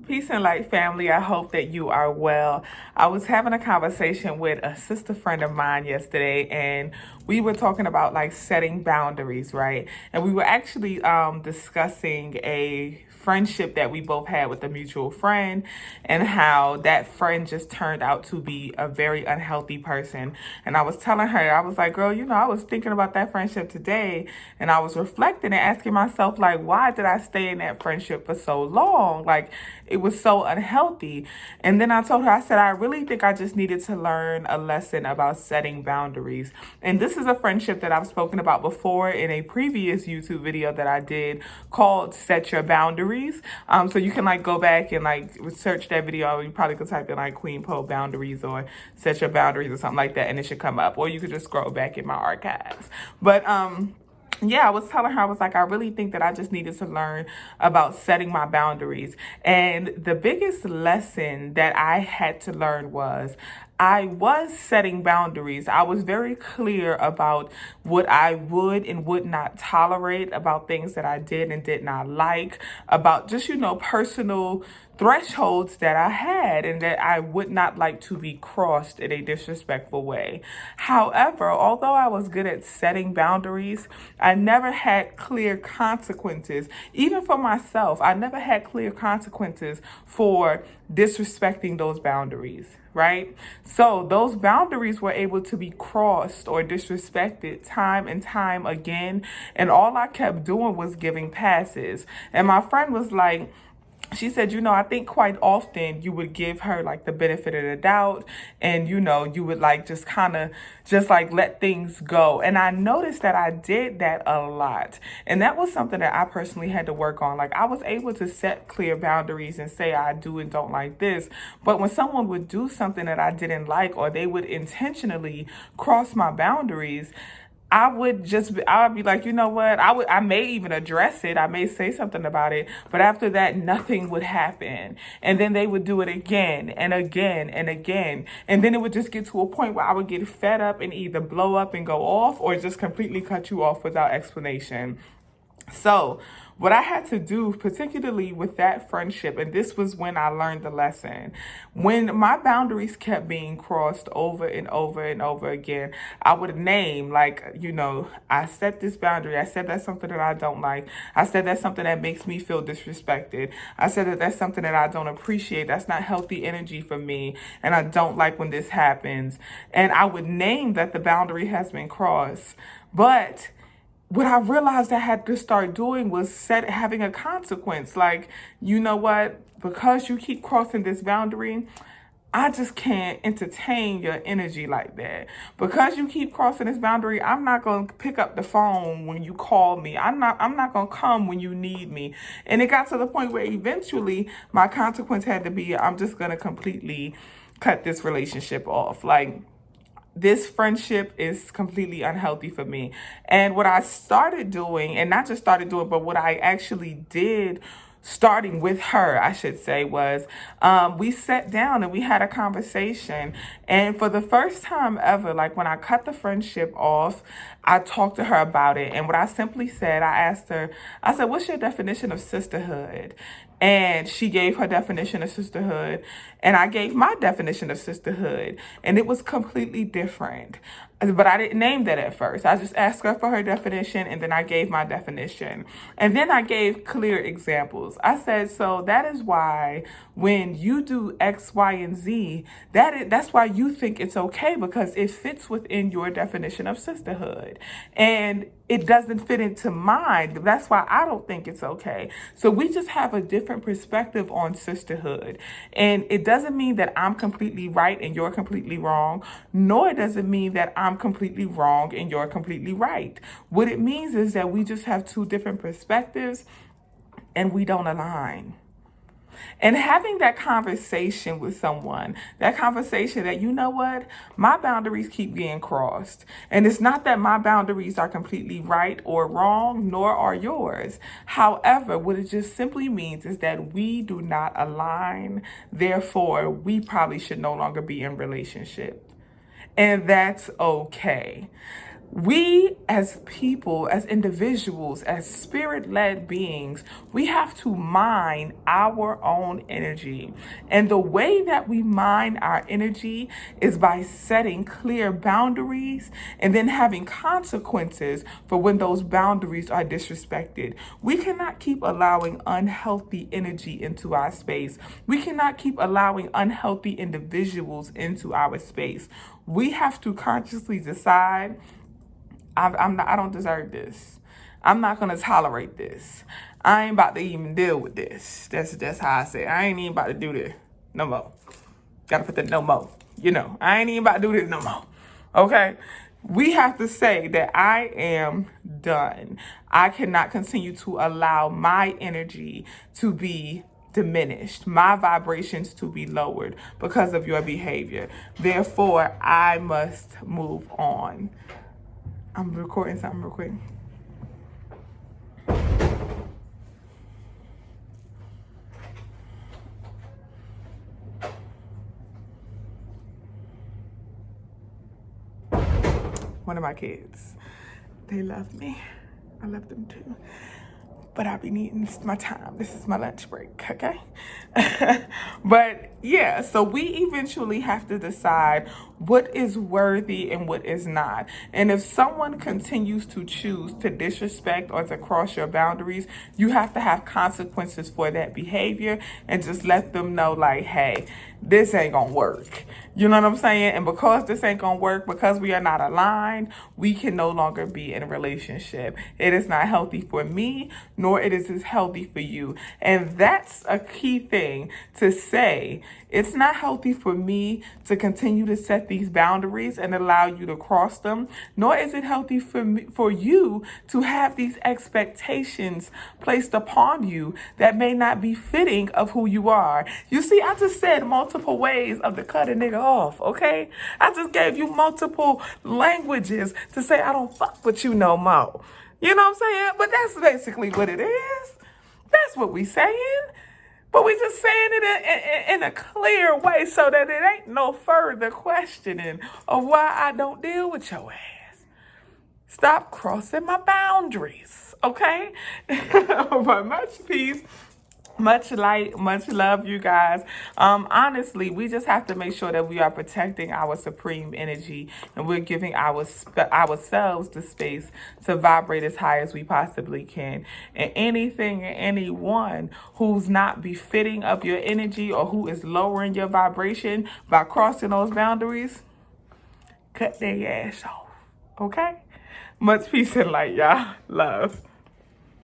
Peace and light, family. I hope that you are well. I was having a conversation with a sister friend of mine yesterday, and we were talking about like setting boundaries, right? And we were actually discussing a friendship that we both had with a mutual friend, and how that friend just turned out to be a very unhealthy person. And I was telling her, I was like, girl, I was thinking about that friendship today, and I was reflecting and asking myself, like, why did I stay in that friendship for so long? Like, it was so unhealthy. And then I told her, I said, I really think I just needed to learn a lesson about setting boundaries. And this is a friendship that I've spoken about before in a previous YouTube video that I did called Set Your Boundaries. So you can like go back and like search that video. You probably could type in like Queen Poe boundaries or Set Your Boundaries or something like that, and it should come up. Or you could just scroll back in my archives. But yeah, I was telling her, I was like, I really think that I just needed to learn about setting my boundaries. And the biggest lesson that I had to learn was I was setting boundaries. I was very clear about what I would and would not tolerate, about things that I did and did not like, about just, personal thresholds that I had and that I would not like to be crossed in a disrespectful way. However, although I was good at setting boundaries, I never had clear consequences. Even for myself, I never had clear consequences for disrespecting those boundaries, right? So those boundaries were able to be crossed or disrespected time and time again. And all I kept doing was giving passes. And my friend was like, she said, I think quite often you would give her like the benefit of the doubt, and, you would like just kind of just like let things go. And I noticed that I did that a lot. And that was something that I personally had to work on. Like, I was able to set clear boundaries and say I do and don't like this. But when someone would do something that I didn't like, or they would intentionally cross my boundaries, I would be like, you know what? I may even address it. I may say something about it, but after that, nothing would happen. And then they would do it again and again and again. And then it would just get to a point where I would get fed up and either blow up and go off, or just completely cut you off without explanation. So what I had to do, particularly with that friendship, and this was when I learned the lesson, when my boundaries kept being crossed over and over and over again, I would name, like, I set this boundary. I said that's something that I don't like. I said that's something that makes me feel disrespected. I said that that's something that I don't appreciate. That's not healthy energy for me. And I don't like when this happens. And I would name that the boundary has been crossed. But what I realized I had to start doing was having a consequence. Like, you know what? Because you keep crossing this boundary, I just can't entertain your energy like that. Because you keep crossing this boundary, I'm not going to pick up the phone when you call me. I'm not going to come when you need me. And it got to the point where eventually my consequence had to be, I'm just going to completely cut this relationship off. Like, this friendship is completely unhealthy for me. And what I started doing, and not just started doing, but what I actually did, starting with her, I should say, was we sat down and we had a conversation. And for the first time ever, like when I cut the friendship off, I talked to her about it. And what I simply said, I asked her, I said, what's your definition of sisterhood? And she gave her definition of sisterhood, and I gave my definition of sisterhood, and it was completely different. But I didn't name that at first. I just asked her for her definition, and then I gave my definition. And then I gave clear examples. I said, so that is why when you do X, Y, and Z, that's why you think it's okay, because it fits within your definition of sisterhood. And it doesn't fit into mine. That's why I don't think it's okay. So we just have a different perspective on sisterhood. And it doesn't mean that I'm completely right and you're completely wrong, nor does it mean that I'm completely wrong and you're completely right. What it means is that we just have two different perspectives and we don't align. And having that conversation with someone, that conversation that, you know what, my boundaries keep being crossed. And it's not that my boundaries are completely right or wrong, nor are yours. However, what it just simply means is that we do not align. Therefore, we probably should no longer be in relationship. And that's okay. We as people, as individuals, as spirit-led beings, we have to mine our own energy. And the way that we mine our energy is by setting clear boundaries and then having consequences for when those boundaries are disrespected. We cannot keep allowing unhealthy energy into our space. We cannot keep allowing unhealthy individuals into our space. We have to consciously decide, I don't deserve this. I'm not gonna tolerate this. I ain't about to even deal with this. That's how I say it. I ain't even about to do this no more. Gotta put the no more. I ain't even about to do this no more. Okay? We have to say that I am done. I cannot continue to allow my energy to be diminished, my vibrations to be lowered because of your behavior. Therefore, I must move on. I'm recording something real quick. One of my kids, they love me. I love them too. But I be needing my time. This is my lunch break, okay? But yeah, so we eventually have to decide what is worthy and what is not. And if someone continues to choose to disrespect or to cross your boundaries, you have to have consequences for that behavior and just let them know, like, hey, this ain't gonna work. You know what I'm saying? And because this ain't gonna work, because we are not aligned, we can no longer be in a relationship. It is not healthy for me, nor it is healthy for you. And that's a key thing to say. It's not healthy for me to continue to set these boundaries and allow you to cross them, nor is it healthy for you to have these expectations placed upon you that may not be fitting of who you are. You see, I just said multiple ways of to cut a nigga off, okay? I just gave you multiple languages to say I don't fuck with you no more. You know what I'm saying? But that's basically what it is. That's what we saying. But we just saying it in a clear way so that it ain't no further questioning of why I don't deal with your ass. Stop crossing my boundaries, okay? But much peace. Much light, much love, you guys. Honestly, we just have to make sure that we are protecting our supreme energy and we're giving ourselves the space to vibrate as high as we possibly can. And anything and anyone who's not befitting of your energy or who is lowering your vibration by crossing those boundaries, cut their ass off. Okay? Much peace and light, y'all. Love.